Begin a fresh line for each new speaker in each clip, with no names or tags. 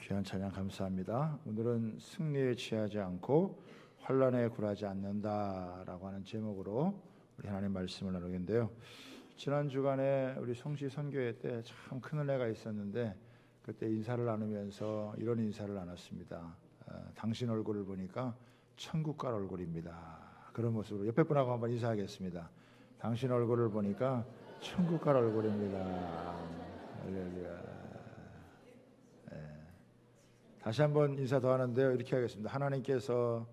귀한 찬양 감사합니다. 오늘은 승리에 취하지 않고 환난에 굴하지 않는다라고 하는 제목으로 우리 하나님 말씀을 나누겠는데요. 지난 주간에 우리 성시 선교회 때 참 큰 은혜가 있었는데 그때 인사를 나누면서 이런 인사를 나눴습니다. 당신 얼굴을 보니까 천국 갈 얼굴입니다. 그런 모습으로 옆에 분하고 한번 인사하겠습니다. 당신 얼굴을 보니까 천국 갈 얼굴입니다. 할렐루야. 다시 한번 인사 더 하는데요. 이렇게 하겠습니다. 하나님께서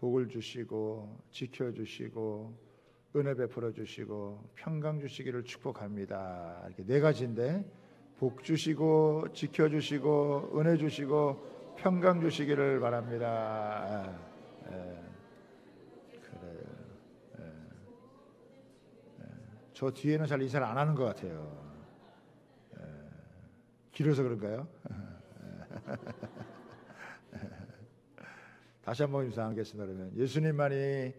복을 주시고 지켜주시고 은혜 베풀어 주시고 평강 주시기를 축복합니다. 이렇게 네 가지인데 복 주시고 지켜주시고 은혜 주시고 평강 주시기를 바랍니다. 그래요. 저 뒤에는 잘 인사를 안 하는 것 같아요. 길어서 그런가요? 다시 한번 인사하겠습니다. 그러면 예수님만이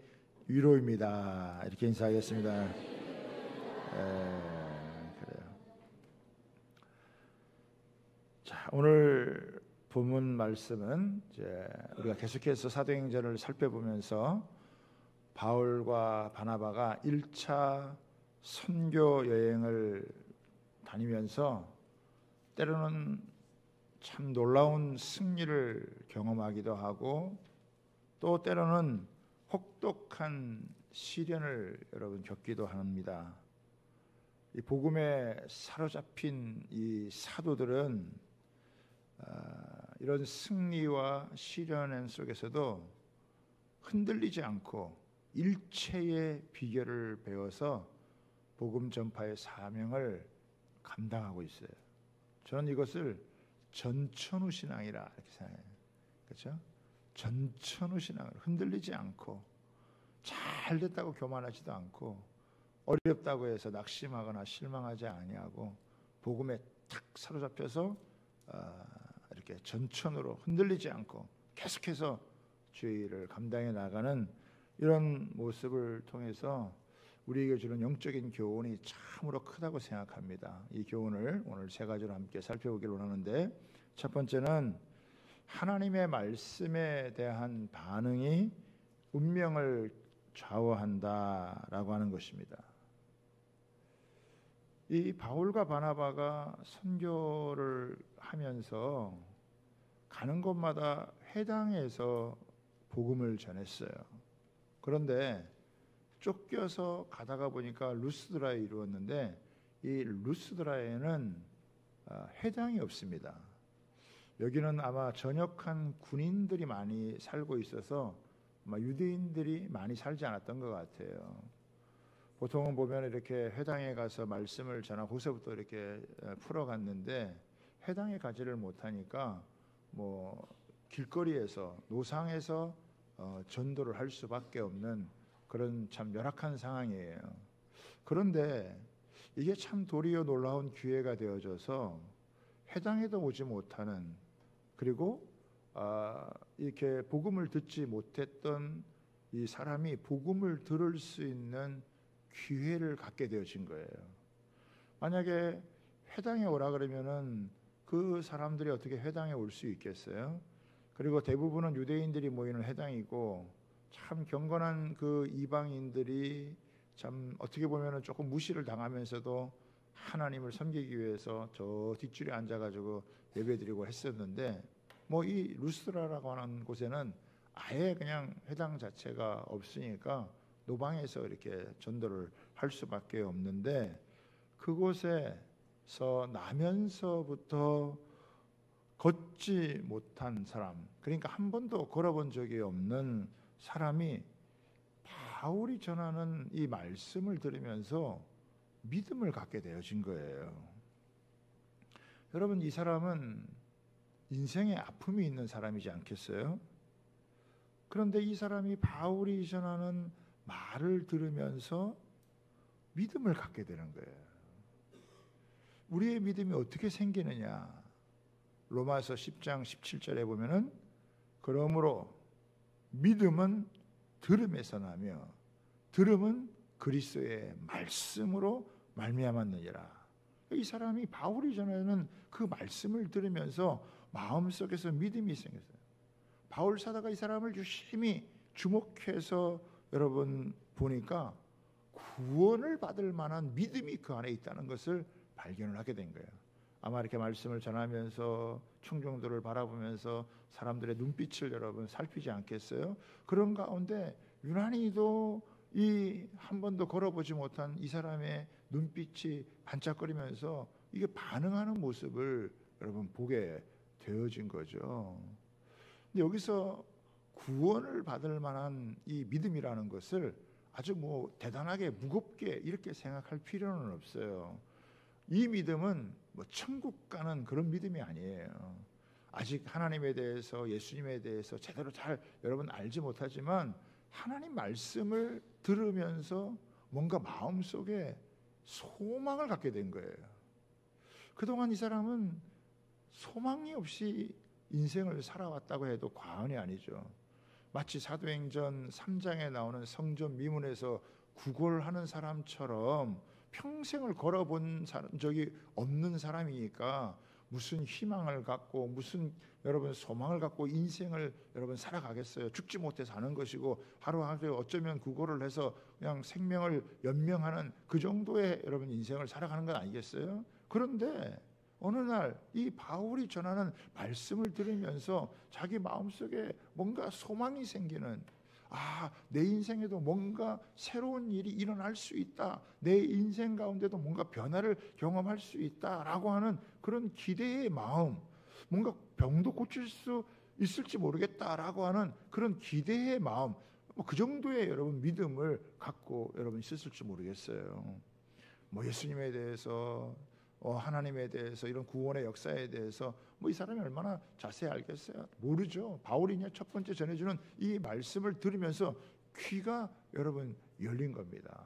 위로입니다. 이렇게 인사하겠습니다. 그래요. 자, 오늘 본문 말씀은 이제 우리가 계속해서 사도행전을 살펴보면서 바울과 바나바가 1차 선교 여행을 다니면서 때로는 참 놀라운 승리를 경험하기도 하고 또 때로는 혹독한 시련을 여러분 겪기도 합니다. 이 복음에 사로잡힌 이 사도들은 이런 승리와 시련 속에서도 흔들리지 않고 일체의 비결을 배워서 복음 전파의 사명을 감당하고 있어요. 저는 이것을 전천후 신앙이라 이렇게 생각해요. 그렇죠? 전천후 신앙을 흔들리지 않고 잘 됐다고 교만하지도 않고 어렵다고 해서 낙심하거나 실망하지 아니하고 복음에 탁 사로잡혀서 이렇게 전천으로 흔들리지 않고 계속해서 주의 일을 감당해 나가는 이런 모습을 통해서 우리에게 주는 영적인 교훈이 참으로 크다고 생각합니다. 이 교훈을 오늘 세 가지로 함께 살펴보기를 원하는데, 첫 번째는 하나님의 말씀에 대한 반응이 운명을 좌우한다라고 하는 것입니다. 이 바울과 바나바가 선교를 하면서 가는 곳마다 회당에서 복음을 전했어요. 그런데 쫓겨서 가다가 보니까 루스드라에 이루었는데 이 루스드라에는 회당이 없습니다. 여기는 아마 전역한 군인들이 많이 살고 있어서 아마 유대인들이 많이 살지 않았던 것 같아요. 보통은 보면 이렇게 회당에 가서 말씀을 전하고서부터 이렇게 풀어갔는데 회당에 가지를 못하니까 뭐 길거리에서 노상에서 전도를 할 수밖에 없는 그런 참 열악한 상황이에요. 그런데 이게 참 도리어 놀라운 기회가 되어져서 회당에도 오지 못하는, 그리고 이렇게 복음을 듣지 못했던 이 사람이 복음을 들을 수 있는 기회를 갖게 되어진 거예요. 만약에 회당에 오라 그러면은 그 사람들이 어떻게 회당에 올 수 있겠어요? 그리고 대부분은 유대인들이 모이는 회당이고 참 경건한 그 이방인들이 참 어떻게 보면은 조금 무시를 당하면서도 하나님을 섬기기 위해서 저 뒷줄에 앉아가지고 예배드리고 했었는데, 뭐 이 루스드라라고 하는 곳에는 아예 그냥 회당 자체가 없으니까 노방에서 이렇게 전도를 할 수밖에 없는데, 그곳에서 나면서부터 걷지 못한 사람, 그러니까 한 번도 걸어본 적이 없는 사람이 바울이 전하는 이 말씀을 들으면서 믿음을 갖게 되어진 거예요. 여러분, 이 사람은 인생에 아픔이 있는 사람이지 않겠어요? 그런데 이 사람이 바울이 전하는 말을 들으면서 믿음을 갖게 되는 거예요. 우리의 믿음이 어떻게 생기느냐? 로마서 10장 17절에 보면은 그러므로 믿음은 들음에서 나며 들음은 그리스도의 말씀으로 말미암았느니라. 이 사람이 바울이 전하는 그 말씀을 들으면서 마음속에서 믿음이 생겼어요. 바울 사도가 이 사람을 유심히 주목해서 여러분 보니까 구원을 받을 만한 믿음이 그 안에 있다는 것을 발견을 하게 된 거예요. 아마 이렇게 말씀을 전하면서 청중들을 바라보면서 사람들의 눈빛을 여러분 살피지 않겠어요? 그런 가운데 유난히도 이 한 번도 걸어보지 못한 이 사람의 눈빛이 반짝거리면서 이게 반응하는 모습을 여러분 보게 되어진 거죠. 근데 여기서 구원을 받을 만한 이 믿음이라는 것을 아주 뭐 대단하게 무겁게 이렇게 생각할 필요는 없어요. 이 믿음은 뭐 천국 가는 그런 믿음이 아니에요. 아직 하나님에 대해서, 예수님에 대해서 제대로 잘 여러분 알지 못하지만 하나님 말씀을 들으면서 뭔가 마음속에 소망을 갖게 된 거예요. 그동안 이 사람은 소망이 없이 인생을 살아왔다고 해도 과언이 아니죠. 마치 사도행전 3장에 나오는 성전 미문에서 구걸하는 사람처럼 평생을 걸어본 적이 없는 사람이니까 무슨 희망을 갖고 무슨 여러분 소망을 갖고 인생을 여러분 살아가겠어요. 죽지 못해 사는 것이고 하루하루 어쩌면 구걸을 해서 그냥 생명을 연명하는 그 정도의 여러분 인생을 살아가는 건 아니겠어요? 그런데 어느 날 이 바울이 전하는 말씀을 들으면서 자기 마음속에 뭔가 소망이 생기는, 내 인생에도 뭔가 새로운 일이 일어날 수 있다, 내 인생 가운데도 뭔가 변화를 경험할 수 있다라고 하는 그런 기대의 마음, 뭔가 병도 고칠 수 있을지 모르겠다라고 하는 그런 기대의 마음, 그 정도의 여러분 믿음을 갖고 여러분 있었을지 모르겠어요. 뭐 예수님에 대해서, 하나님에 대해서, 이런 구원의 역사에 대해서 이 사람이 얼마나 자세히 알겠어요? 모르죠. 바울이 첫 번째 전해주는 이 말씀을 들으면서 귀가 여러분 열린 겁니다.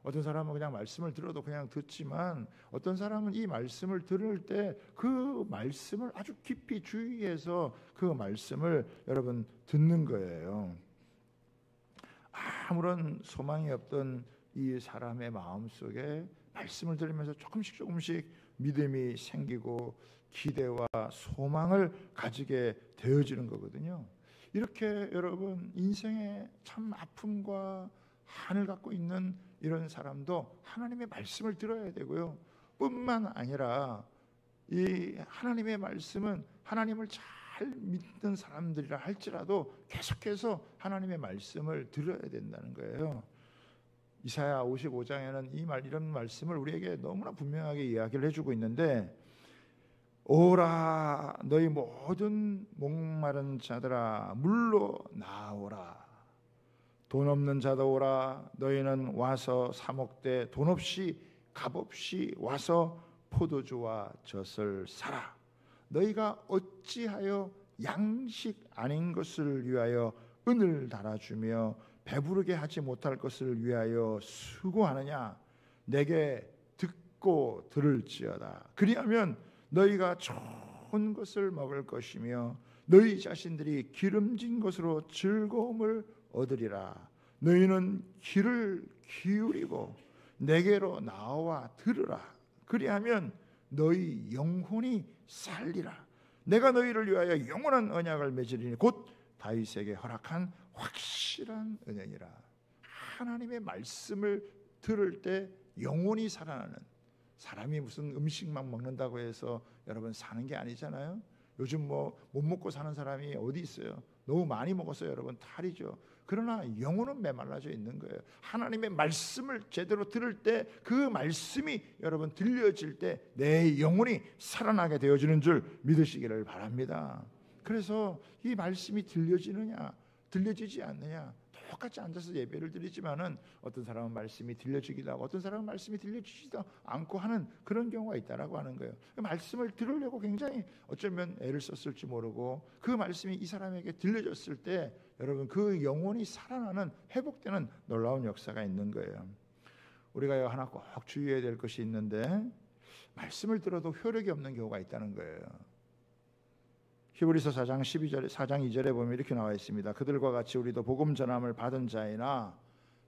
어떤 사람은 그냥 말씀을 들어도 그냥 듣지만 어떤 사람은 이 말씀을 들을 때 그 말씀을 아주 깊이 주의해서 그 말씀을 여러분 듣는 거예요. 아무런 소망이 없던 이 사람의 마음속에 말씀을 들으면서 조금씩 믿음이 생기고 기대와 소망을 가지게 되어지는 거거든요. 이렇게 여러분 인생의 참 아픔과 한을 갖고 있는 이런 사람도 하나님의 말씀을 들어야 되고요. 뿐만 아니라 이 하나님의 말씀은 하나님을 잘 믿는 사람들이라 할지라도 계속해서 하나님의 말씀을 들어야 된다는 거예요. 이사야 55장에는 이런 말씀을 우리에게 너무나 분명하게 이야기를 해주고 있는데, 오라 너희 모든 목마른 자들아 물로 나오라. 돈 없는 자도 오라. 너희는 와서 사 먹되 돈 없이 값없이 와서 포도주와 젖을 사라. 너희가 어찌하여 양식 아닌 것을 위하여 은을 달아주며 배부르게 하지 못할 것을 위하여 수고하느냐. 내게 듣고 들을지어다. 그리하면 너희가 좋은 것을 먹을 것이며 너희 자신들이 기름진 것으로 즐거움을 얻으리라. 너희는 귀를 기울이고 내게로 나와 들으라. 그리하면 너희 영혼이 살리라. 내가 너희를 위하여 영원한 언약을 맺으리니 곧 다윗에게 허락한 확실한 은혜니라. 하나님의 말씀을 들을 때 영혼이 살아나는, 사람이 무슨 음식만 먹는다고 해서 여러분 사는 게 아니잖아요. 요즘 못 먹고 사는 사람이 어디 있어요? 너무 많이 먹었어요. 여러분 탈이죠. 그러나 영혼은 메말라져 있는 거예요. 하나님의 말씀을 제대로 들을 때 그 말씀이 여러분 들려질 때 내 영혼이 살아나게 되어지는 줄 믿으시기를 바랍니다. 그래서 이 말씀이 들려지느냐 들려지지 않느냐, 똑같이 앉아서 예배를 드리지만은 어떤 사람은 말씀이 들려지기도 하고 어떤 사람은 말씀이 들려지지도 않고 하는 그런 경우가 있다라고 하는 거예요. 말씀을 들으려고 굉장히 어쩌면 애를 썼을지 모르고 그 말씀이 이 사람에게 들려졌을 때 여러분 그 영혼이 살아나는, 회복되는 놀라운 역사가 있는 거예요. 우리가 하나 꼭 주의해야 될 것이 있는데, 말씀을 들어도 효력이 없는 경우가 있다는 거예요. 히브리서 4장 2절에 보면 이렇게 나와 있습니다. 그들과 같이 우리도 복음 전함을 받은 자이나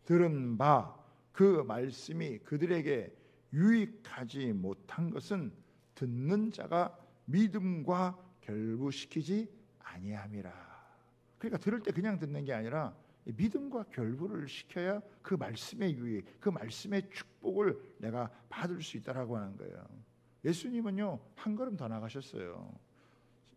들은 바 그 말씀이 그들에게 유익하지 못한 것은 듣는 자가 믿음과 결부시키지 아니함이라. 그러니까 들을 때 그냥 듣는 게 아니라 믿음과 결부를 시켜야 그 말씀의 유익, 그 말씀의 축복을 내가 받을 수 있다라고 하는 거예요. 예수님은요, 한 걸음 더 나가셨어요.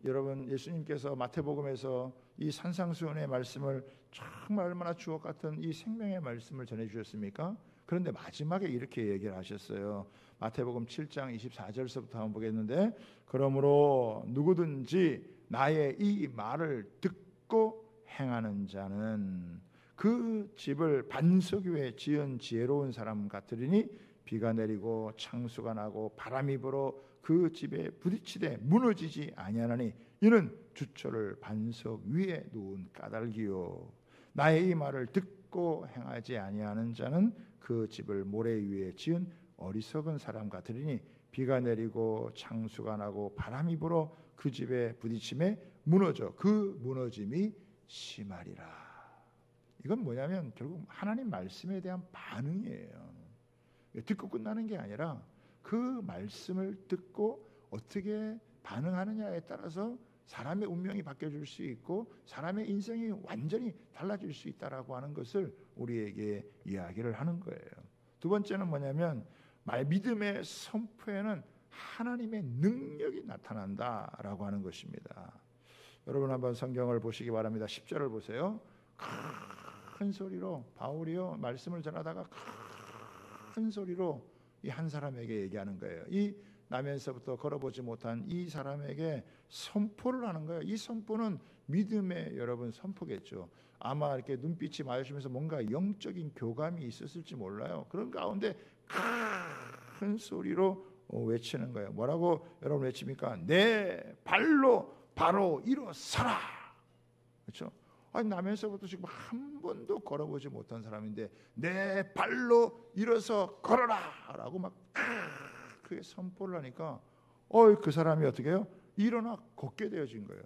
여러분, 예수님께서 마태복음에서 이 산상수훈의 말씀을 정말 얼마나 주옥 같은 이 생명의 말씀을 전해주셨습니까? 그런데 마지막에 이렇게 얘기를 하셨어요. 마태복음 7장 24절서부터 한번 보겠는데, 그러므로 누구든지 나의 이 말을 듣고 행하는 자는 그 집을 반석 위에 지은 지혜로운 사람 같으리니 비가 내리고 창수가 나고 바람이 불어 그 집에 부딪히되 무너지지 아니하나니 이는 주초를 반석 위에 놓은 까닭이요. 나의 이 말을 듣고 행하지 아니하는 자는 그 집을 모래 위에 지은 어리석은 사람 같으리니 비가 내리고 창수가 나고 바람이 불어 그 집에 부딪힘에 무너져 그 무너짐이 심하리라. 이건 뭐냐면 결국 하나님 말씀에 대한 반응이에요. 듣고 끝나는 게 아니라 그 말씀을 듣고 어떻게 반응하느냐에 따라서 사람의 운명이 바뀌어질 수 있고 사람의 인생이 완전히 달라질 수 있다라고 하는 것을 우리에게 이야기를 하는 거예요. 두 번째는 뭐냐면 믿음의 선포에는 하나님의 능력이 나타난다라고 하는 것입니다. 여러분 한번 성경을 보시기 바랍니다. 10절을 보세요. 큰 소리로 바울이요 말씀을 전하다가 큰 소리로 이 한 사람에게 얘기하는 거예요. 이 나면서부터 걸어보지 못한 이 사람에게 선포를 하는 거예요. 이 선포는 믿음의 여러분 선포겠죠. 아마 이렇게 눈빛이 마주치면서 뭔가 영적인 교감이 있었을지 몰라요. 그런 가운데 큰 소리로 외치는 거예요. 뭐라고 여러분 외칩니까? 내 발로 바로 일어서라. 그렇죠? 아니 나면서부터 지금 한 번도 걸어보지 못한 사람인데 내 발로 일어서 걸어라라고 막 그게 선포를 하니까 그 사람이 어떻게 해요? 일어나 걷게 되어진 거예요.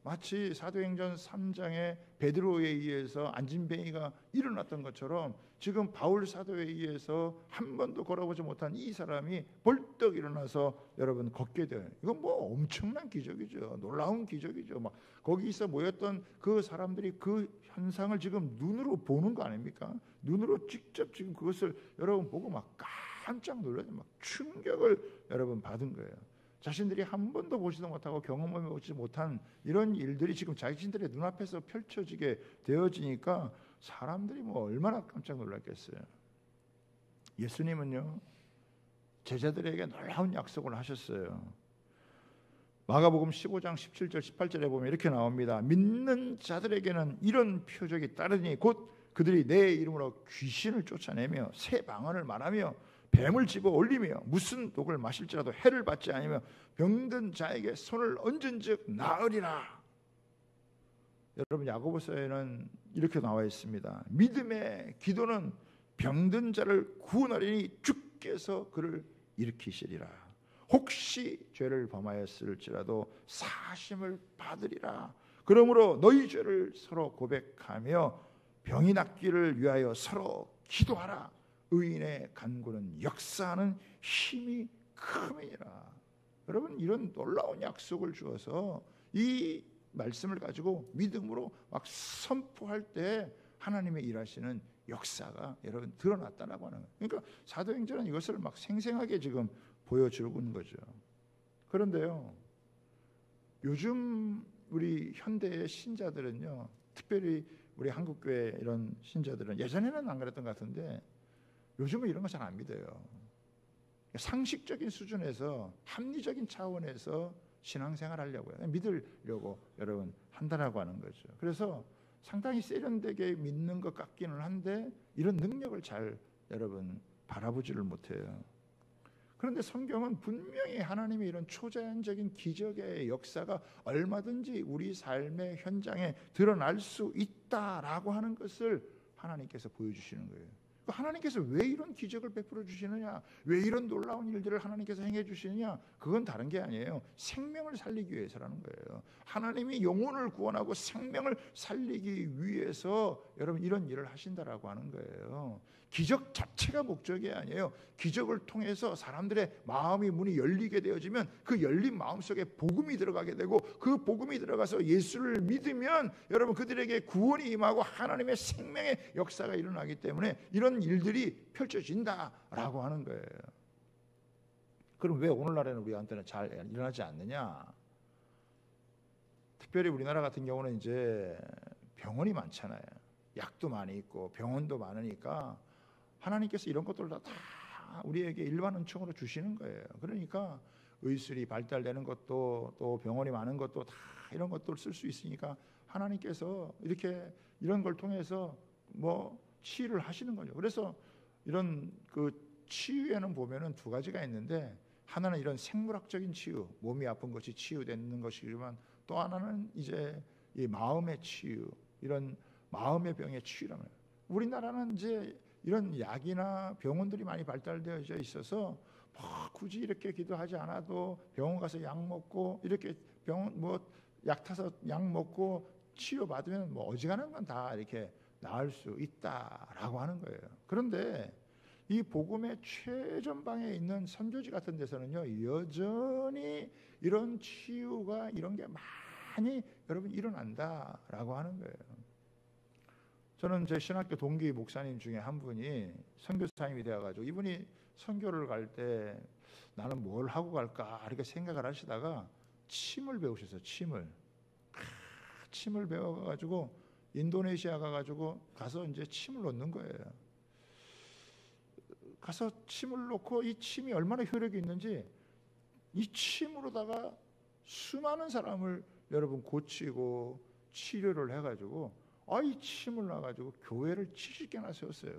마치 사도행전 3장에 베드로에 의해서 안진뱅이가 일어났던 것처럼 지금 바울 사도에 의해서 한 번도 걸어보지 못한 이 사람이 벌떡 일어나서 여러분 걷게 돼요. 이건 뭐 엄청난 기적이죠. 놀라운 기적이죠. 막 거기서 모였던 그 사람들이 그 현상을 지금 눈으로 보는 거 아닙니까? 눈으로 직접 지금 그것을 여러분 보고 막 깜짝 놀라서 막 충격을 여러분 받은 거예요. 자신들이 한 번도 보지도 못하고 경험해 보지 못한 이런 일들이 지금 자신들의 눈앞에서 펼쳐지게 되어지니까 사람들이 뭐 얼마나 깜짝 놀랐겠어요. 예수님은요 제자들에게 놀라운 약속을 하셨어요. 마가복음 15장 17절 18절에 보면 이렇게 나옵니다. 믿는 자들에게는 이런 표적이 따르니 곧 그들이 내 이름으로 귀신을 쫓아내며 새 방언을 말하며 뱀을 집어 올리며 무슨 독을 마실지라도 해를 받지 아니며 병든 자에게 손을 얹은즉 나으리라. 여러분 야고보서에는 이렇게 나와 있습니다. 믿음의 기도는 병든 자를 구원하리니 주께서 그를 일으키시리라. 혹시 죄를 범하였을지라도 사심을 받으리라. 그러므로 너희 죄를 서로 고백하며 병이 낫기를 위하여 서로 기도하라. 의인의 간구는 역사하는 힘이 큼이니라. 여러분 이런 놀라운 약속을 주어서 이 말씀을 가지고 믿음으로 막 선포할 때 하나님의 일하시는 역사가 여러분 드러났다라고 하는 거예요. 그러니까 사도행전은 이것을 막 생생하게 지금 보여주고 있는 거죠. 그런데요 요즘 우리 현대의 신자들은요 특별히 우리 한국교회 이런 신자들은 예전에는 안 그랬던 것 같은데 요즘은 이런 거 잘 안 믿어요. 상식적인 수준에서 합리적인 차원에서 신앙생활 하려고요. 믿으려고 여러분 한다라고 하는 거죠. 그래서 상당히 세련되게 믿는 것 같기는 한데 이런 능력을 잘 여러분 바라보지를 못해요. 그런데 성경은 분명히 하나님의 이런 초자연적인 기적의 역사가 얼마든지 우리 삶의 현장에 드러날 수 있다라고 하는 것을 하나님께서 보여주시는 거예요. 하나님께서 왜 이런 기적을 베풀어 주시느냐, 왜 이런 놀라운 일들을 하나님께서 행해 주시느냐, 그건 다른 게 아니에요. 생명을 살리기 위해서라는 거예요. 하나님이 영혼을 구원하고 생명을 살리기 위해서 여러분 이런 일을 하신다라고 하는 거예요. 기적 자체가 목적이 아니에요. 기적을 통해서 사람들의 마음의 문이 열리게 되어지면 그 열린 마음속에 복음이 들어가게 되고, 그 복음이 들어가서 예수를 믿으면 여러분 그들에게 구원이 임하고 하나님의 생명의 역사가 일어나기 때문에 이런 일들이 펼쳐진다라고 하는 거예요. 그럼 왜 오늘날에는 우리한테는 잘 일어나지 않느냐? 특별히 우리나라 같은 경우는 이제 병원이 많잖아요. 약도 많이 있고 병원도 많으니까 하나님께서 이런 것들을 다 우리에게 일반 은총으로 주시는 거예요. 그러니까 의술이 발달되는 것도, 또 병원이 많은 것도 다 이런 것들을 쓸 수 있으니까 하나님께서 이렇게 이런 걸 통해서 뭐 치유를 하시는 거죠. 그래서 이런 그 치유에는 보면은 두 가지가 있는데, 하나는 이런 생물학적인 치유, 몸이 아픈 것이 치유되는 것이지만, 또 하나는 이제 이 마음의 치유, 이런 마음의 병의 치유라는 거예요. 우리나라는 이제 이런 약이나 병원들이 많이 발달되어 있어서 뭐 굳이 이렇게 기도하지 않아도 병원 가서 약 먹고, 이렇게 병원 뭐 약 타서 약 먹고 치료 받으면 뭐 어지간한 건 다 이렇게 나을 수 있다라고 하는 거예요. 그런데 이 복음의 최전방에 있는 선교지 같은 데서는요, 여전히 이런 치유가 이런 게 많이 여러분 일어난다라고 하는 거예요. 저는 제 신학교 동기 목사님 중에 한 분이 선교사님이 되어가지고, 이분이 선교를 갈 때 나는 뭘 하고 갈까 이렇게 생각을 하시다가 침을 배우셨어요. 침을 배워가지고 인도네시아 가서 이제 침을 놓는 거예요. 가서 침을 놓고 이 침이 얼마나 효력이 있는지, 이 침으로다가 수많은 사람을 여러분 고치고 치료를 해가지고, 이 침을 놔가지고 교회를 70개나 세웠어요.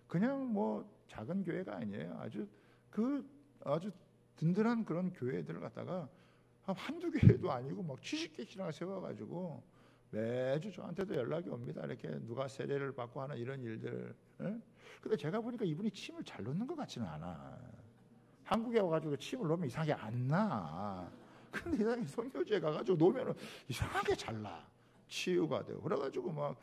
그냥 뭐 작은 교회가 아니에요. 아주 든든한 그런 교회들을 갖다가 한두 개도 아니고 막 70개씩이나 세워가지고 매주 저한테도 연락이 옵니다. 이렇게 누가 세례를 받고 하는 이런 일들. 근데 제가 보니까 이분이 침을 잘 놓는 것 같지는 않아. 한국에 와가지고 침을 놓으면 이상하게 안 나. 근데 이상하게 선교지에 가가지고 놓으면 이상하게 잘 나. 치유가 되고. 그래가지고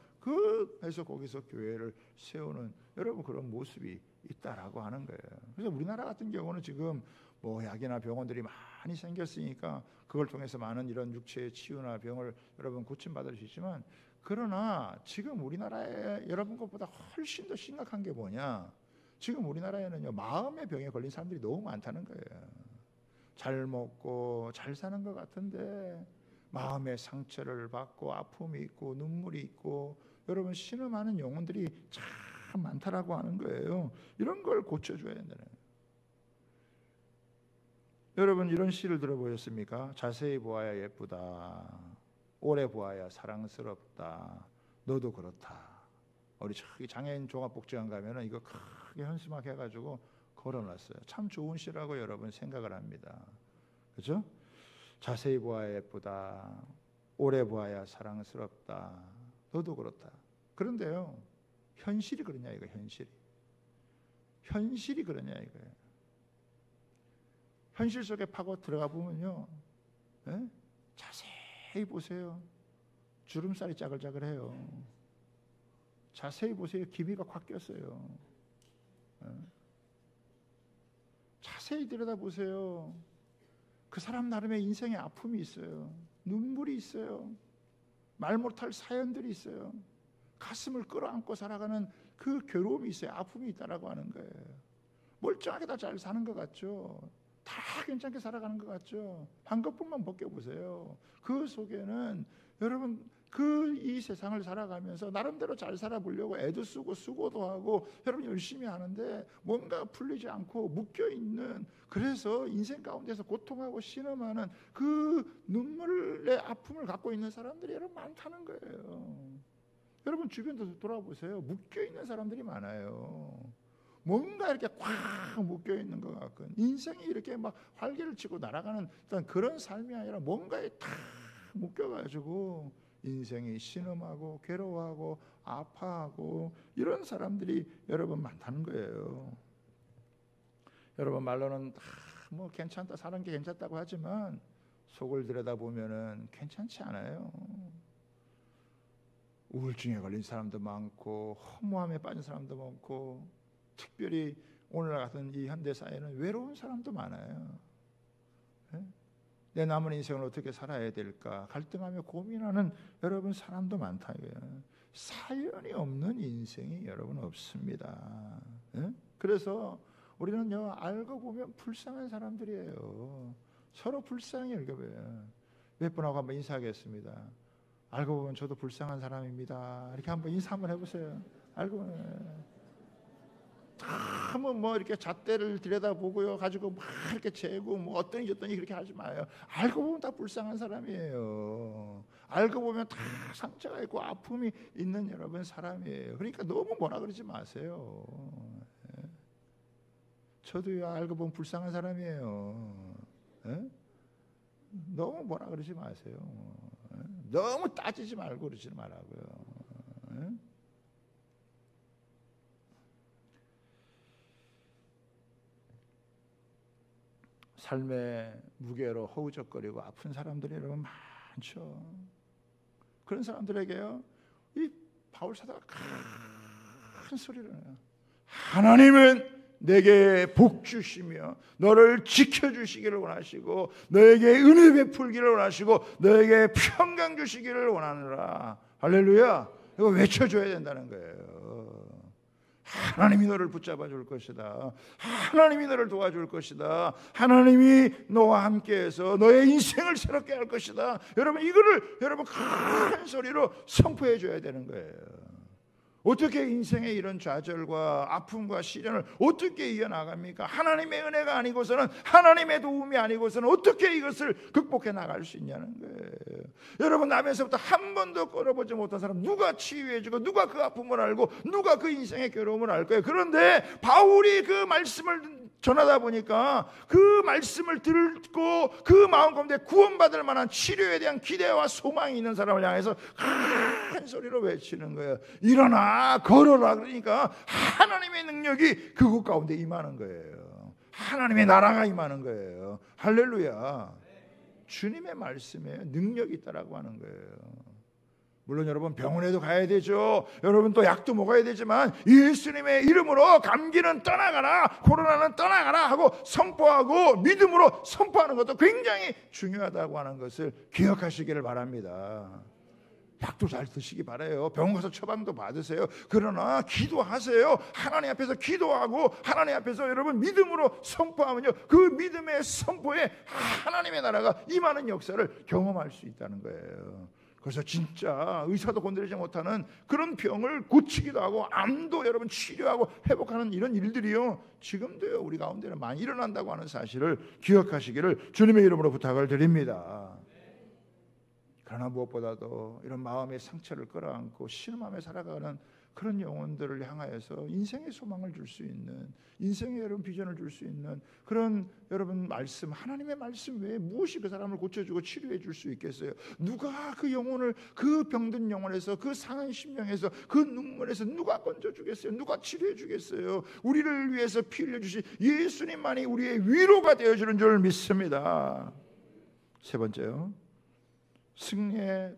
해서 거기서 교회를 세우는 여러분 그런 모습이 있다라고 하는 거예요. 그래서 우리나라 같은 경우는 지금 뭐 약이나 병원들이 많이 생겼으니까 그걸 통해서 많은 이런 육체의 치유나 병을 여러분 고침받을 수 있지만, 그러나 지금 우리나라에 여러분 것보다 훨씬 더 심각한 게 뭐냐, 지금 우리나라에는요 마음의 병에 걸린 사람들이 너무 많다는 거예요. 잘 먹고 잘 사는 것 같은데 마음의 상처를 받고 아픔이 있고 눈물이 있고 여러분 신음하는 영혼들이 참 많다라고 하는 거예요. 이런 걸 고쳐줘야 된다는 거예요. 여러분 이런 시를 들어보셨습니까? 자세히 보아야 예쁘다, 오래 보아야 사랑스럽다, 너도 그렇다. 우리 저기 장애인 종합복지관 가면은 이거 크게 현수막 해가지고 걸어놨어요. 참 좋은 시라고 여러분 생각을 합니다. 그렇죠? 자세히 보아야 예쁘다, 오래 보아야 사랑스럽다, 너도 그렇다. 그런데요, 현실이 그러냐 이거, 현실이 그러냐 이거예요. 현실 속에 파고 들어가 보면요, 자세히 보세요. 주름살이 짜글짜글해요. 자세히 보세요. 기미가 확 꼈어요. 자세히 들여다보세요. 그 사람 나름의 인생의 아픔이 있어요. 눈물이 있어요. 말 못할 사연들이 있어요. 가슴을 끌어안고 살아가는 그 괴로움이 있어요. 아픔이 있다라고 하는 거예요. 멀쩡하게 다 잘 사는 것 같죠. 다 괜찮게 살아가는 것 같죠. 한꺼풀만 벗겨보세요. 그 속에는 여러분 이 세상을 살아가면서 나름대로 잘 살아보려고 애도 쓰고 수고도 하고 여러분 열심히 하는데 뭔가 풀리지 않고 묶여있는, 그래서 인생 가운데서 고통하고 신음하는 그 눈물의 아픔을 갖고 있는 사람들이 여러분 많다는 거예요. 여러분 주변도 돌아보세요. 묶여있는 사람들이 많아요. 뭔가 이렇게 꽉 묶여있는 것 같고, 인생이 이렇게 막 활개를 치고 날아가는 그런 삶이 아니라 뭔가에 탁 묶여가지고 인생이 신음하고 괴로워하고 아파하고 이런 사람들이 여러분 많다는 거예요. 여러분 말로는 뭐 괜찮다, 사는 게 괜찮다고 하지만 속을 들여다보면은 괜찮지 않아요. 우울증에 걸린 사람도 많고 허무함에 빠진 사람도 많고 특별히 오늘날 같은 이 현대 사회는 외로운 사람도 많아요. 내 남은 인생을 어떻게 살아야 될까 갈등하며 고민하는 여러분 사람도 많다 이거예요. 사연이 없는 인생이 여러분 없습니다. 그래서 우리는요 알고 보면 불쌍한 사람들이에요. 서로 불쌍히 여겨봐요. 몇 분하고 한번 인사하겠습니다. 알고 보면 저도 불쌍한 사람입니다. 이렇게 한번 인사 한번 해보세요. 알고 보면 한번 뭐 이렇게 잣대를 들여다보고요 가지고 막 이렇게 재고 뭐 어떠니 저떠니 그렇게 하지 마요. 알고 보면 다 불쌍한 사람이에요. 알고 보면 다 상처가 있고 아픔이 있는 여러분 사람이에요. 그러니까 너무 뭐라 그러지 마세요. 저도요 알고 보면 불쌍한 사람이에요. 너무 뭐라 그러지 마세요. 너무 따지지 말고 그러지 말라고요. 삶의 무게로 허우적거리고 아픈 사람들이 여러분 많죠. 그런 사람들에게요 이 바울 사도가 큰 소리를 해요. 하나님은 내게 복 주시며 너를 지켜주시기를 원하시고 너에게 은혜 베풀기를 원하시고 너에게 평강 주시기를 원하느라. 할렐루야. 이거 외쳐줘야 된다는 거예요. 하나님이 너를 붙잡아 줄 것이다. 하나님이 너를 도와줄 것이다. 하나님이 너와 함께해서 너의 인생을 새롭게 할 것이다. 여러분 이거를 여러분 큰 소리로 선포해 줘야 되는 거예요. 어떻게 인생의 이런 좌절과 아픔과 시련을 어떻게 이겨나갑니까? 하나님의 은혜가 아니고서는 하나님의 도움이 아니고서는 어떻게 이것을 극복해 나갈 수 있냐는 거예요. 여러분 나면서부터 한 번도 걸어보지 못한 사람 누가 치유해주고 누가 그 아픔을 알고 누가 그 인생의 괴로움을 알 거예요. 그런데 바울이 그 말씀을 전하다 보니까 그 말씀을 듣고 그 마음 가운데 구원받을 만한 치료에 대한 기대와 소망이 있는 사람을 향해서 큰 소리로 외치는 거예요. 일어나 걸어라. 그러니까 하나님의 능력이 그곳 가운데 임하는 거예요. 하나님의 나라가 임하는 거예요. 할렐루야. 주님의 말씀에 능력이 있다라고 하는 거예요. 물론 여러분 병원에도 가야 되죠. 여러분 또 약도 먹어야 되지만 예수님의 이름으로 감기는 떠나가라, 코로나는 떠나가라 하고 선포하고 믿음으로 선포하는 것도 굉장히 중요하다고 하는 것을 기억하시기를 바랍니다. 약도 잘 드시기 바라요. 병원 가서 처방도 받으세요. 그러나 기도하세요. 하나님 앞에서 기도하고 하나님 앞에서 여러분 믿음으로 선포하면요 그 믿음의 선포에 하나님의 나라가 임하는 역사를 경험할 수 있다는 거예요. 그래서 진짜 의사도 건드리지 못하는 그런 병을 고치기도 하고 암도 여러분 치료하고 회복하는 이런 일들이요 지금도요 우리 가운데는 많이 일어난다고 하는 사실을 기억하시기를 주님의 이름으로 부탁을 드립니다. 그러나 무엇보다도 이런 마음의 상처를 끌어안고 신음하며 살아가는 그런 영혼들을 향하여서 인생의 소망을 줄 수 있는, 인생의 여러분 비전을 줄 수 있는 그런 여러분 말씀, 하나님의 말씀 외에 무엇이 그 사람을 고쳐주고 치료해 줄 수 있겠어요? 누가 그 영혼을, 그 병든 영혼에서, 그 상한 심령에서, 그 눈물에서 누가 건져주겠어요? 누가 치료해 주겠어요? 우리를 위해서 피 흘려 주신 예수님만이 우리의 위로가 되어주는 줄 믿습니다. 세 번째요, 승리에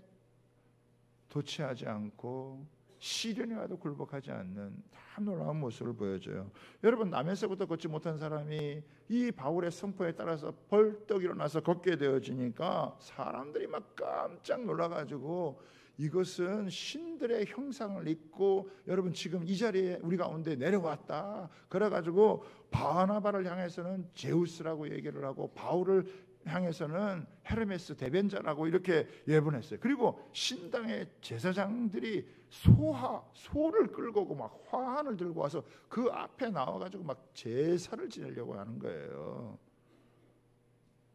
도취하지 않고 시련에 와도 굴복하지 않는 참 놀라운 모습을 보여줘요. 여러분 나면서부터 걷지 못한 사람이 이 바울의 선포에 따라서 벌떡 일어나서 걷게 되어지니까 사람들이 막 깜짝 놀라가지고 이것은 신들의 형상을 입고 여러분 지금 이 자리에 우리 가운데 내려왔다. 그래가지고 바나바를 향해서는 제우스라고 얘기를 하고 바울을 향해서는 헤르메스 대변자라고 이렇게 예분했어요. 그리고 신당의 제사장들이 소를 끌고 오고 막 화환을 들고 와서 그 앞에 나와가지고 막 제사를 지내려고 하는 거예요.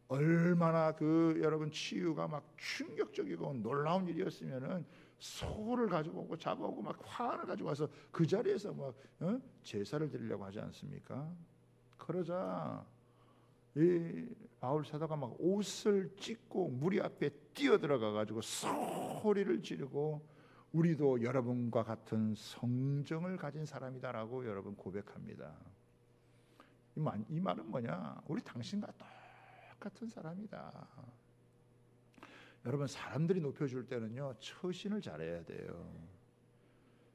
얼마나 그 여러분 치유가 막 충격적이고 놀라운 일이었으면은 소를 가지고 오고 잡아오고 막 화환을 가지고 와서 그 자리에서 막 제사를 드리려고 하지 않습니까? 그러자 이 바울 사도가 막 옷을 찢고 무리 앞에 뛰어들어가 가지고 소리를 지르고 우리도 여러분과 같은 성정을 가진 사람이다라고 여러분 고백합니다. 이 말은 뭐냐? 우리 당신과 똑같은 사람이다. 여러분, 사람들이 높여줄 때는요, 처신을 잘해야 돼요.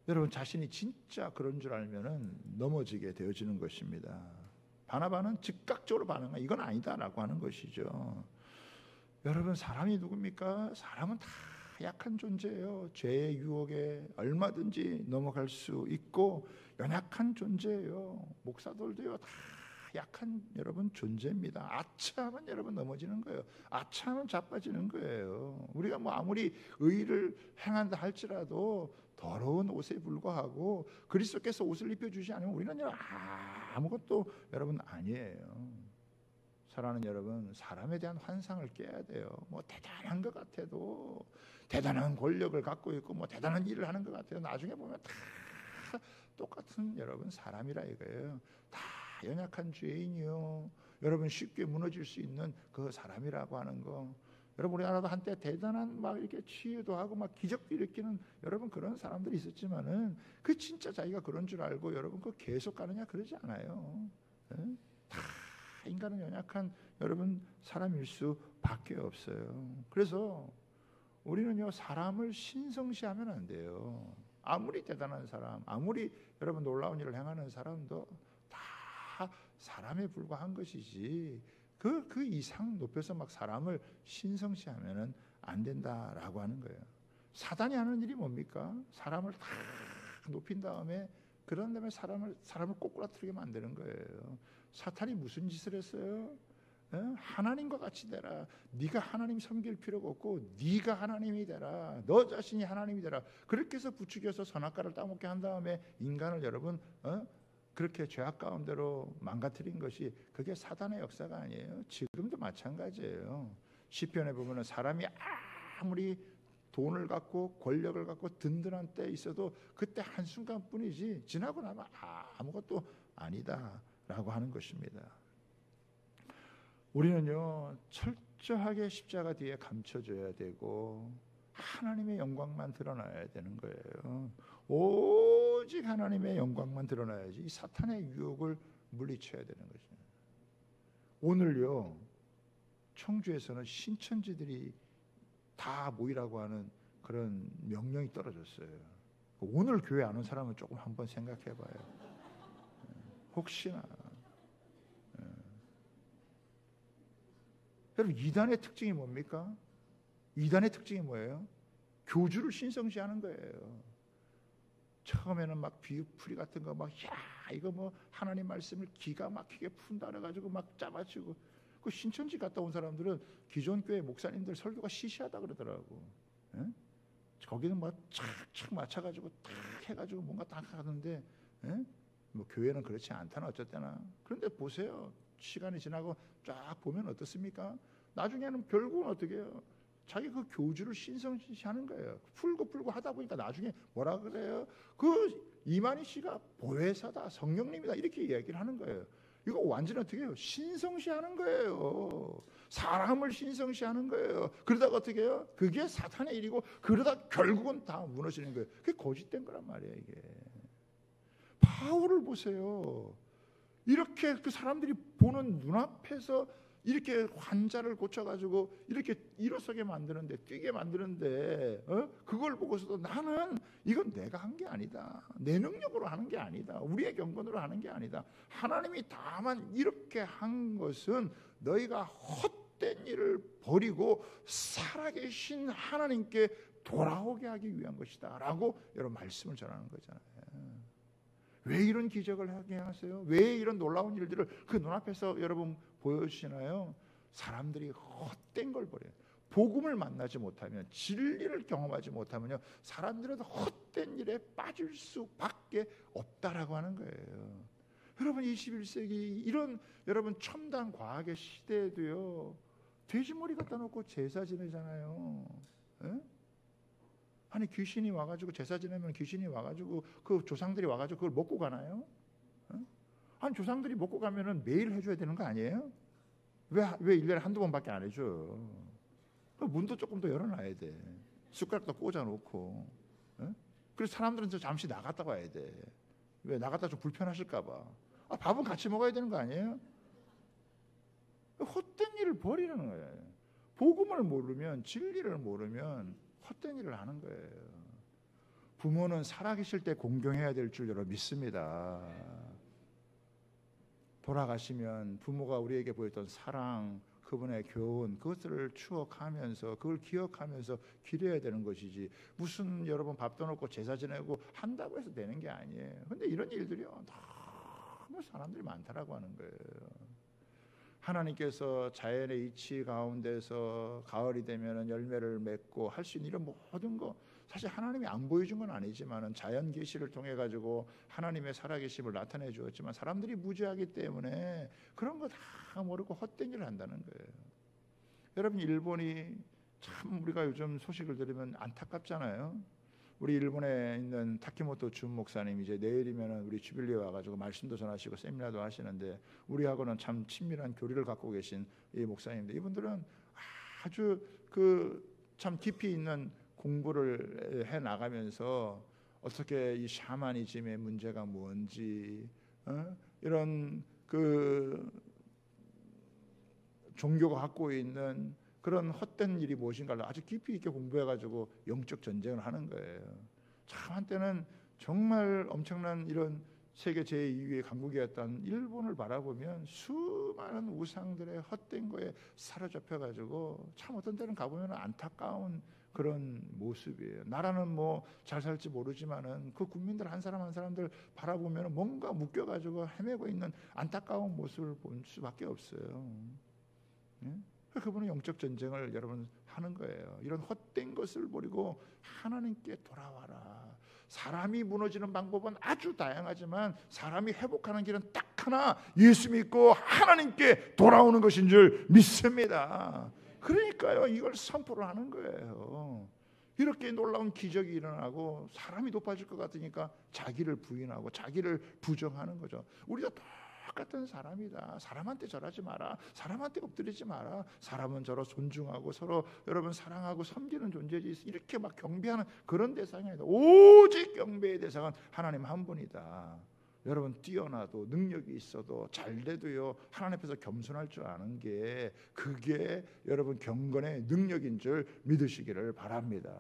여러분, 자신이 진짜 그런 줄 알면은 넘어지게 되어지는 것입니다. 바나바는 즉각적으로 반응한 이건 아니다라고 하는 것이죠. 여러분, 사람이 누굽니까? 사람은 다 약한 존재예요. 죄의 유혹에 얼마든지 넘어갈 수 있고 연약한 존재예요. 목사들도요, 다 약한 여러분 존재입니다. 아차하면 여러분 넘어지는 거예요. 아차하면 자빠지는 거예요. 우리가 뭐 아무리 의를 행한다 할지라도 더러운 옷에 불과하고 그리스도께서 옷을 입혀주지 않으면 우리는요 아무것도 여러분 아니에요. 사랑하는 여러분, 사람에 대한 환상을 깨야 돼요. 뭐 대단한 것 같아도, 대단한 권력을 갖고 있고 뭐 대단한 일을 하는 것 같아요. 나중에 보면 다 똑같은 여러분 사람이라 이거예요. 다 연약한 죄인이요. 여러분, 쉽게 무너질 수 있는 그 사람이라고 하는 거. 여러분, 우리나라도 한때 대단한 막 이렇게 치유도 하고 막 기적도 일으키는 여러분 그런 사람들이 있었지만은 그 진짜 자기가 그런 줄 알고 여러분 그 계속 가느냐 그러지 않아요. 네? 다 인간은 연약한 여러분 사람일 수밖에 없어요. 그래서 우리는요 사람을 신성시하면 안 돼요. 아무리 대단한 사람, 아무리 여러분 놀라운 일을 행하는 사람도 다 사람에 불과한 것이지 그 이상 높여서 막 사람을 신성시하면은 안 된다라고 하는 거예요. 사단이 하는 일이 뭡니까? 사람을 다 높인 다음에 그런 다음에 사람을 꼬꾸라뜨리게 만드는 거예요. 사탄이 무슨 짓을 했어요? 하나님과 같이 되라. 네가 하나님 섬길 필요가 없고 네가 하나님이 되라. 너 자신이 하나님이 되라. 그렇게 해서 부추겨서 선악과를 따먹게 한 다음에 인간을 여러분 그렇게 죄악 가운데로 망가뜨린 것이 그게 사단의 역사가 아니에요. 지금도 마찬가지예요. 시편에 보면은 사람이 아무리 돈을 갖고 권력을 갖고 든든한 때 있어도 그때 한순간뿐이지 지나고 나면 아무것도 아니다라고 하는 것입니다. 우리는요 철저하게 십자가 뒤에 감춰져야 되고 하나님의 영광만 드러나야 되는 거예요. 오직 하나님의 영광만 드러나야지 이 사탄의 유혹을 물리쳐야 되는 거죠. 오늘요 청주에서는 신천지들이 다 모이라고 하는 그런 명령이 떨어졌어요. 오늘 교회 안 온 사람은 조금 한번 생각해봐요. 혹시나. 여러분, 이단의 특징이 뭡니까? 이단의 특징이 뭐예요? 교주를 신성시하는 거예요. 처음에는 막 비유풀이 같은 거 막 이거 뭐 하나님 말씀을 기가 막히게 푼다 그래가지고 막 짜맞추고 그 신천지 갔다 온 사람들은 기존 교회 목사님들 설교가 시시하다 그러더라고. 예? 거기는 막 착착 맞춰가지고 딱 해가지고 뭔가 딱 하는데 예? 뭐 교회는 그렇지 않다나 어쨌거나. 그런데 보세요. 시간이 지나고 쫙 보면 어떻습니까? 나중에는 결국은 어떻게 해요? 자기 그 교주를 신성시하는 거예요. 풀고 하다 보니까 나중에 뭐라 그래요? 그 이만희 씨가 보혜사다, 성령님이다 이렇게 이야기를 하는 거예요. 이거 완전히 어떻게 해요? 신성시하는 거예요. 사람을 신성시하는 거예요. 그러다가 어떻게 해요? 그게 사탄의 일이고 그러다 결국은 다 무너지는 거예요. 그게 거짓된 거란 말이에요. 이게 바울을 보세요. 이렇게 그 사람들이 보는 눈앞에서 이렇게 환자를 고쳐가지고 이렇게 일어서게 만드는데 뛰게 만드는데 그걸 보고서도 나는 이건 내가 한 게 아니다. 내 능력으로 하는 게 아니다. 우리의 경건으로 하는 게 아니다. 하나님이 다만 이렇게 한 것은 너희가 헛된 일을 버리고 살아계신 하나님께 돌아오게 하기 위한 것이다 라고 여러분 말씀을 전하는 거잖아요. 왜 이런 기적을 하게 하세요? 왜 이런 놀라운 일들을 그 눈앞에서 여러분 보여주시나요? 사람들이 헛된 걸 버려요. 복음을 만나지 못하면, 진리를 경험하지 못하면요, 사람들은 헛된 일에 빠질 수밖에 없다라고 하는 거예요. 여러분 21세기 이런 여러분 첨단 과학의 시대에도요 돼지머리 갖다 놓고 제사 지내잖아요. 에? 아니 귀신이 와가지고 제사 지내면 귀신이 와가지고 그 조상들이 와가지고 그걸 먹고 가나요? 아니 조상들이 먹고 가면은 매일 해줘야 되는 거 아니에요? 왜 1년에 한두 번밖에 안 해줘? 문도 조금 더 열어놔야 돼. 숟가락도 꽂아놓고. 그래서 사람들은 잠시 나갔다 와야 돼. 왜? 나갔다 좀 불편하실까 봐. 밥은 같이 먹어야 되는 거 아니에요? 헛된 일을 버리는 거예요. 복음을 모르면, 진리를 모르면 헛된 일을 하는 거예요. 부모는 살아계실 때 공경해야 될 줄 여러분 믿습니다. 돌아가시면 부모가 우리에게 보였던 사랑, 그분의 교훈, 그것들을 추억하면서 그걸 기억하면서 기도해야 되는 것이지, 무슨 여러분 밥도 넣고 제사 지내고 한다고 해서 되는 게 아니에요. 근데 이런 일들이요 너무 사람들이 많다라고 하는 거예요. 하나님께서 자연의 이치 가운데서 가을이 되면 열매를 맺고 할 수 있는 이런 모든 거, 사실 하나님이 안 보여준 건 아니지만 자연 계시를 통해 가지고 하나님의 살아계심을 나타내 주었지만 사람들이 무지하기 때문에 그런 거 다 모르고 헛된 일을 한다는 거예요. 여러분, 일본이 참 우리가 요즘 소식을 들으면 안타깝잖아요. 우리 일본에 있는 타키모토 준 목사님, 이제 내일이면 우리 주빌리에 와가지고 말씀도 전하시고 세미나도 하시는데, 우리하고는 참 친밀한 교류를 갖고 계신 이 목사님들, 이분들은 아주 참 깊이 있는 공부를 해 나가면서 어떻게 이 샤머니즘의 문제가 뭔지, 이런 종교가 갖고 있는 그런 헛된 일이 무엇인가를 아주 깊이 있게 공부해가지고 영적 전쟁을 하는 거예요. 참 한때는 정말 엄청난 이런 세계 제2위의 강국이었던 일본을 바라보면 수많은 우상들의 헛된 거에 사로잡혀가지고 참 어떤 때는 가보면 안타까운 그런 모습이에요. 나라는 뭐 잘 살지 모르지만은 그 국민들 한 사람 한 사람들 바라보면 뭔가 묶여가지고 헤매고 있는 안타까운 모습을 볼 수밖에 없어요. 그분은 영적 전쟁을 여러분 하는 거예요. 이런 헛된 것을 버리고 하나님께 돌아와라. 사람이 무너지는 방법은 아주 다양하지만 사람이 회복하는 길은 딱 하나, 예수 믿고 하나님께 돌아오는 것인 줄 믿습니다. 그러니까요, 이걸 선포를 하는 거예요. 이렇게 놀라운 기적이 일어나고 사람이 높아질 것 같으니까 자기를 부인하고 자기를 부정하는 거죠. 우리도 똑같은 사람이다. 사람한테 절하지 마라. 사람한테 엎드리지 마라. 사람은 서로 존중하고 서로 여러분 사랑하고 섬기는 존재지, 이렇게 막 경배하는 그런 대상이 아니다. 오직 경배의 대상은 하나님 한 분이다. 여러분, 뛰어나도 능력이 있어도 잘돼도요, 하나님 앞에서 겸손할 줄 아는 게, 그게 여러분 경건의 능력인 줄 믿으시기를 바랍니다.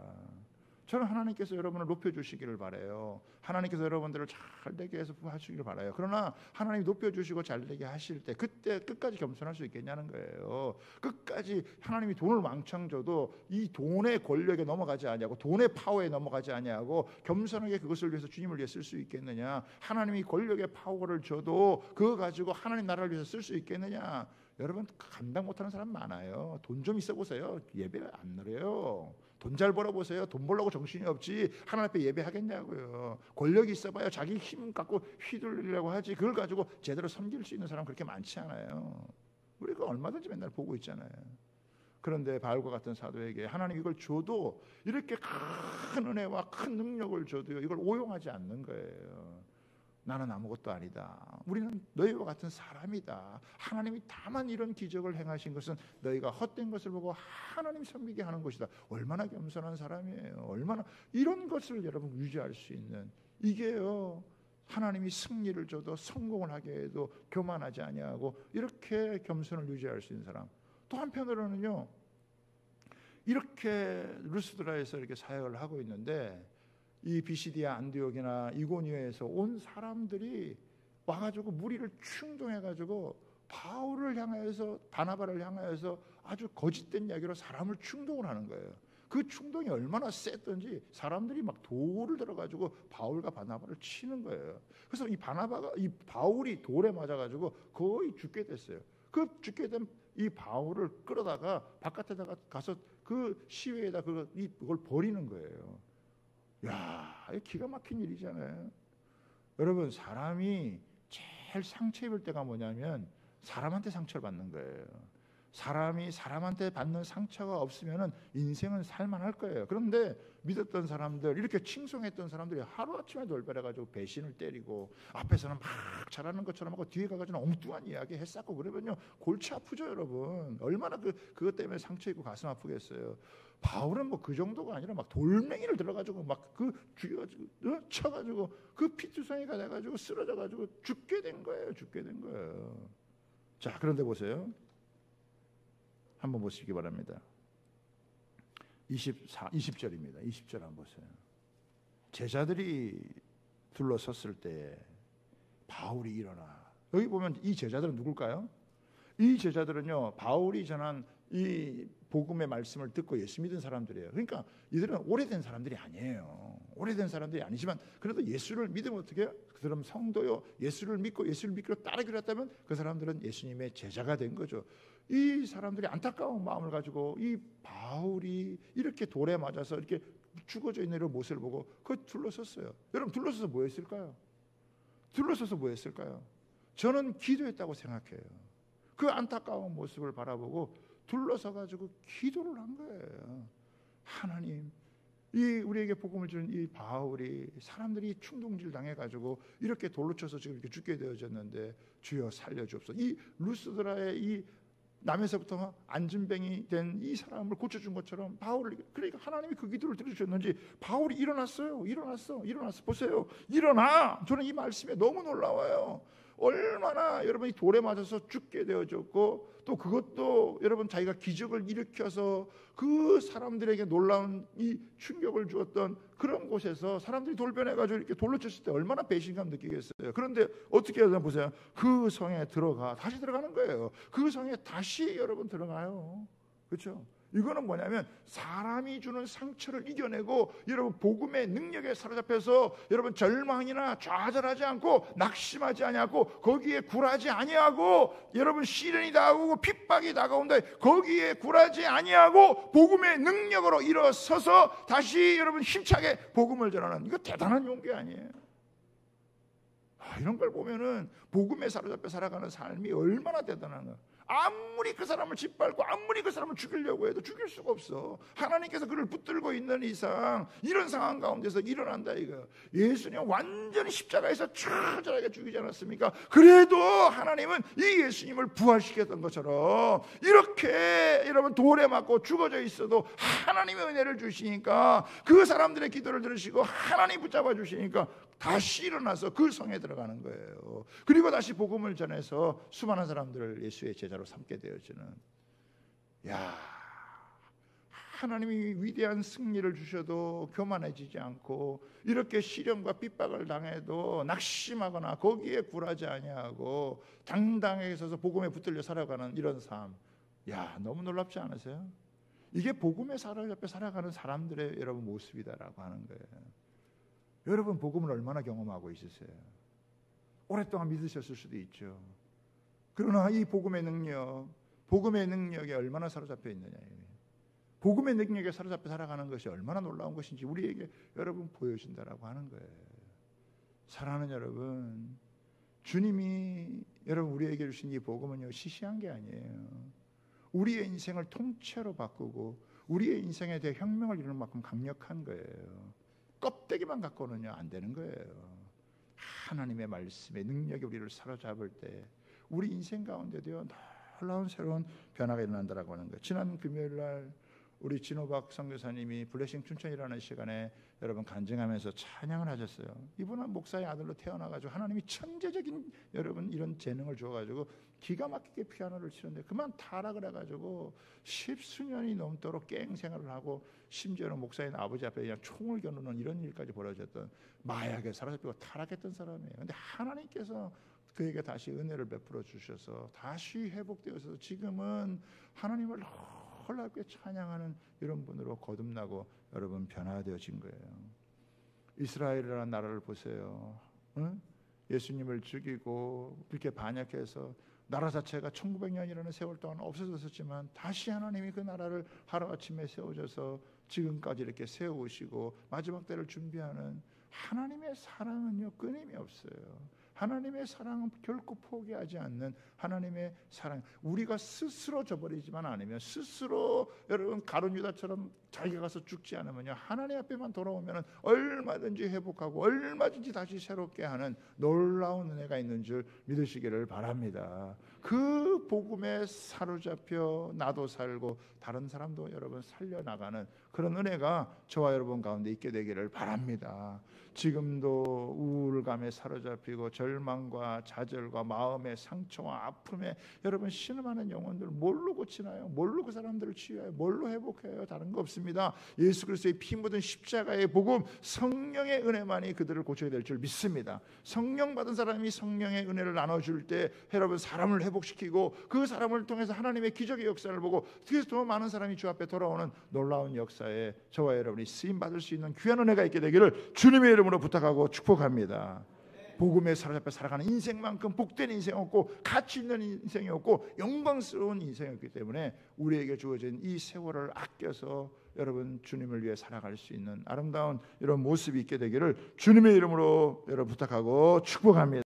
저는 하나님께서 여러분을 높여주시기를 바라요. 하나님께서 여러분들을 잘되게 해서 하시기를 바라요. 그러나 하나님이 높여주시고 잘되게 하실 때 그때 끝까지 겸손할 수 있겠냐는 거예요. 끝까지 하나님이 돈을 왕창 줘도 이 돈의 권력에 넘어가지 아니하고 돈의 파워에 넘어가지 아니하고 겸손하게 그것을 위해서 주님을 위해 쓸 수 있겠느냐. 하나님이 권력의 파워를 줘도 그거 가지고 하나님 나라를 위해서 쓸 수 있겠느냐. 여러분, 감당 못하는 사람 많아요. 돈 좀 있어 보세요. 예배 안 드려요. 돈 잘 벌어보세요. 돈 벌려고 정신이 없지 하나님 앞에 예배하겠냐고요. 권력이 있어봐야 자기 힘 갖고 휘둘리려고 하지, 그걸 가지고 제대로 섬길 수 있는 사람 그렇게 많지 않아요. 우리가 얼마든지 맨날 보고 있잖아요. 그런데 바울과 같은 사도에게 하나님 이걸 줘도, 이렇게 큰 은혜와 큰 능력을 줘도요, 이걸 오용하지 않는 거예요. 나는 아무것도 아니다. 우리는 너희와 같은 사람이다. 하나님이 다만 이런 기적을 행하신 것은 너희가 헛된 것을 보고 하나님 섬기게 하는 것이다. 얼마나 겸손한 사람이에요. 얼마나 이런 것을 여러분 유지할 수 있는, 이게요, 하나님이 승리를 줘도 성공을 하게 해도 교만하지 아니하고 이렇게 겸손을 유지할 수 있는 사람. 또 한편으로는요, 이렇게 루스드라에서 이렇게 사역을 하고 있는데, 이 비시디아 안디옥이나 이고니오에서 온 사람들이 와가지고 무리를 충동해가지고 바울을 향하여서, 바나바를 향하여서 아주 거짓된 이야기로 사람을 충동을 하는 거예요. 그 충동이 얼마나 셌던지 사람들이 막 돌을 들어가지고 바울과 바나바를 치는 거예요. 그래서 이 바울이 돌에 맞아가지고 거의 죽게 됐어요. 그 죽게 된 이 바울을 끌어다가 바깥에다가 가서 그 시외에다 그걸 버리는 거예요. 야, 이거 기가 막힌 일이잖아요. 여러분, 사람이 제일 상처 입을 때가 뭐냐면 사람한테 상처를 받는 거예요. 사람이 사람한테 받는 상처가 없으면 인생은 살만할 거예요. 그런데 믿었던 사람들, 이렇게 칭송했던 사람들이 하루아침에 돌변해가지고 배신을 때리고 앞에서는 막 잘하는 것처럼 하고 뒤에 가가지고 엉뚱한 이야기 했었고 그러면요 골치 아프죠 여러분. 얼마나 그것 때문에 상처 입고 가슴 아프겠어요. 바울은 뭐 그 정도가 아니라 막 돌멩이를 들어가지고 막 그 죽여가지고 쳐가지고 그 피투성이가 돼가지고 쓰러져가지고 죽게 된 거예요. 자, 그런데 보세요. 한번 보시기 바랍니다. 20절입니다. 20절 한번 보세요. 제자들이 둘러섰을 때 바울이 일어나. 여기 보면 이 제자들은 누굴까요? 이 제자들은요 바울이 전한 이 복음의 말씀을 듣고 예수 믿은 사람들이에요. 그러니까 이들은 오래된 사람들이 아니에요. 오래된 사람들이 아니지만 그래도 예수를 믿으면 어떻게 해요? 그들은 성도요. 예수를 믿고 따르기로 했다면 그 사람들은 예수님의 제자가 된 거죠. 이 사람들이 안타까운 마음을 가지고 이 바울이 이렇게 돌에 맞아서 이렇게 죽어져 있는 이런 모습을 보고 그 둘러섰어요. 여러분 둘러서서 뭐 했을까요? 저는 기도했다고 생각해요. 그 안타까운 모습을 바라보고 둘러서 가지고 기도를 한 거예요. 하나님, 이 우리에게 복음을 주는 이 바울이 사람들이 충동질 당해가지고 이렇게 돌로 쳐서 지금 이렇게 죽게 되어졌는데 주여 살려주옵소서. 이 루스드라의 이 남에서부터 안진뱅이 된 이 사람을 고쳐준 것처럼 바울을, 그러니까 하나님이 그 기도를 들으셨는지 바울이 일어났어요. 일어났어. 보세요. 일어나. 저는 이 말씀에 너무 놀라워요. 얼마나 여러분이 돌에 맞아서 죽게 되어졌고 또 그것도 여러분 자기가 기적을 일으켜서 그 사람들에게 놀라운 이 충격을 주었던 그런 곳에서 사람들이 돌변해가지고 이렇게 돌로 쳤을 때 얼마나 배신감 느끼겠어요. 그런데 어떻게 해야 되나 보세요. 그 성에 다시 들어가는 거예요. 그 성에 다시 여러분 들어가요. 그렇죠? 이거는 뭐냐면 사람이 주는 상처를 이겨내고 여러분 복음의 능력에 사로잡혀서 여러분 절망이나 좌절하지 않고 낙심하지 아니하고 거기에 굴하지 아니하고 여러분 시련이 다가오고 핍박이 다가온다 거기에 굴하지 아니하고 복음의 능력으로 일어서서 다시 여러분 힘차게 복음을 전하는, 이거 대단한 용기 아니에요? 이런 걸 보면은 복음에 사로잡혀 살아가는 삶이 얼마나 대단한가. 아무리 그 사람을 짓밟고 아무리 그 사람을 죽이려고 해도 죽일 수가 없어. 하나님께서 그를 붙들고 있는 이상 이런 상황 가운데서 일어난다 이거. 예수님 완전히 십자가에서 처절하게 죽이지 않았습니까? 그래도 하나님은 이 예수님을 부활시켰던 것처럼 이렇게 여러분 돌에 맞고 죽어져 있어도 하나님의 은혜를 주시니까 그 사람들의 기도를 들으시고 하나님 붙잡아 주시니까 다시 일어나서 그 성에 들어가는 거예요. 그리고 다시 복음을 전해서 수많은 사람들을 예수의 제자로 삼게 되어지는. 하나님이 위대한 승리를 주셔도 교만해지지 않고 이렇게 시련과 핍박을 당해도 낙심하거나 거기에 굴하지 아니하고 당당하게 서서 복음에 붙들려 살아가는 이런 삶. 너무 놀랍지 않으세요? 이게 복음에 사로잡혀 살아가는 사람들의 여러분 모습이다라고 하는 거예요. 여러분 복음을 얼마나 경험하고 있으세요? 오랫동안 믿으셨을 수도 있죠. 그러나 이 복음의 능력에 얼마나 사로잡혀 있느냐. 복음의 능력에 사로잡혀 살아가는 것이 얼마나 놀라운 것인지 우리에게 여러분 보여준다라고 하는 거예요. 사랑하는 여러분, 주님이 여러분 우리에게 주신 이 복음은요 시시한 게 아니에요. 우리의 인생을 통째로 바꾸고 우리의 인생에 대해 혁명을 이루는 만큼 강력한 거예요. 껍데기만 갖고는요 안 되는 거예요. 하나님의 말씀의 능력이 우리를 사로잡을 때 우리 인생 가운데도요 놀라운 새로운 변화가 일어난다라고 하는 거예요. 지난 금요일 날 우리 진호박 선교사님이 블레싱 춘천이라는 시간에 여러분 간증하면서 찬양을 하셨어요. 이분은 목사의 아들로 태어나가지고 하나님이 천재적인 여러분 이런 재능을 줘가지고 기가 막히게 피아노를 치는데 그만 타락을 해가지고 10수년이 넘도록 갱 생활을 하고 심지어는 목사인 아버지 앞에 그냥 총을 겨누는 이런 일까지 벌어졌던 마약에 사로잡히고 타락했던 사람이에요. 근데 하나님께서 그에게 다시 은혜를 베풀어 주셔서 다시 회복되어서 지금은 하나님을 놀랍게 찬양하는 이런 분으로 거듭나고 여러분 변화되어진 거예요. 이스라엘이라는 나라를 보세요. 응? 예수님을 죽이고 그렇게 반역해서 나라 자체가 1900년이라는 세월 동안 없어졌었지만 다시 하나님이 그 나라를 하루아침에 세워져서 지금까지 이렇게 세우시고 마지막 때를 준비하는 하나님의 사랑은요 끊임이 없어요. 하나님의 사랑은 결코 포기하지 않는 하나님의 사랑. 우리가 스스로 저버리지만 않으면, 스스로 여러분 가룟 유다처럼 자기가 가서 죽지 않으면요, 하나님 앞에만 돌아오면 얼마든지 회복하고 얼마든지 다시 새롭게 하는 놀라운 은혜가 있는 줄 믿으시기를 바랍니다. 그 복음에 사로잡혀 나도 살고 다른 사람도 여러분 살려나가는 그런 은혜가 저와 여러분 가운데 있게 되기를 바랍니다. 지금도 우울감에 사로잡히고 절망과 좌절과 마음의 상처와 아픔에 여러분 신음하는 영혼들 뭘로 고치나요? 뭘로 그 사람들을 치유해요? 뭘로 회복해요? 다른 거 없습니다. 예수 그리스도의 피 묻은 십자가의 복음, 성령의 은혜만이 그들을 고쳐야 될 줄 믿습니다. 성령 받은 사람이 성령의 은혜를 나눠줄 때 여러분 사람을 회복시키고 그 사람을 통해서 하나님의 기적의 역사를 보고 그래서 더 많은 사람이 주 앞에 돌아오는 놀라운 역사에 저와 여러분이 쓰임받을 수 있는 귀한 은혜가 있게 되기를 주님의 이름으로 부탁하고 축복합니다. 복음에 사로잡혀 살아가는 인생만큼 복된 인생 없고 가치 있는 인생이 없고 영광스러운 인생이었기 때문에 우리에게 주어진 이 세월을 아껴서 여러분 주님을 위해 살아갈 수 있는 아름다운 이런 모습이 있게 되기를 주님의 이름으로 여러분 부탁하고 축복합니다.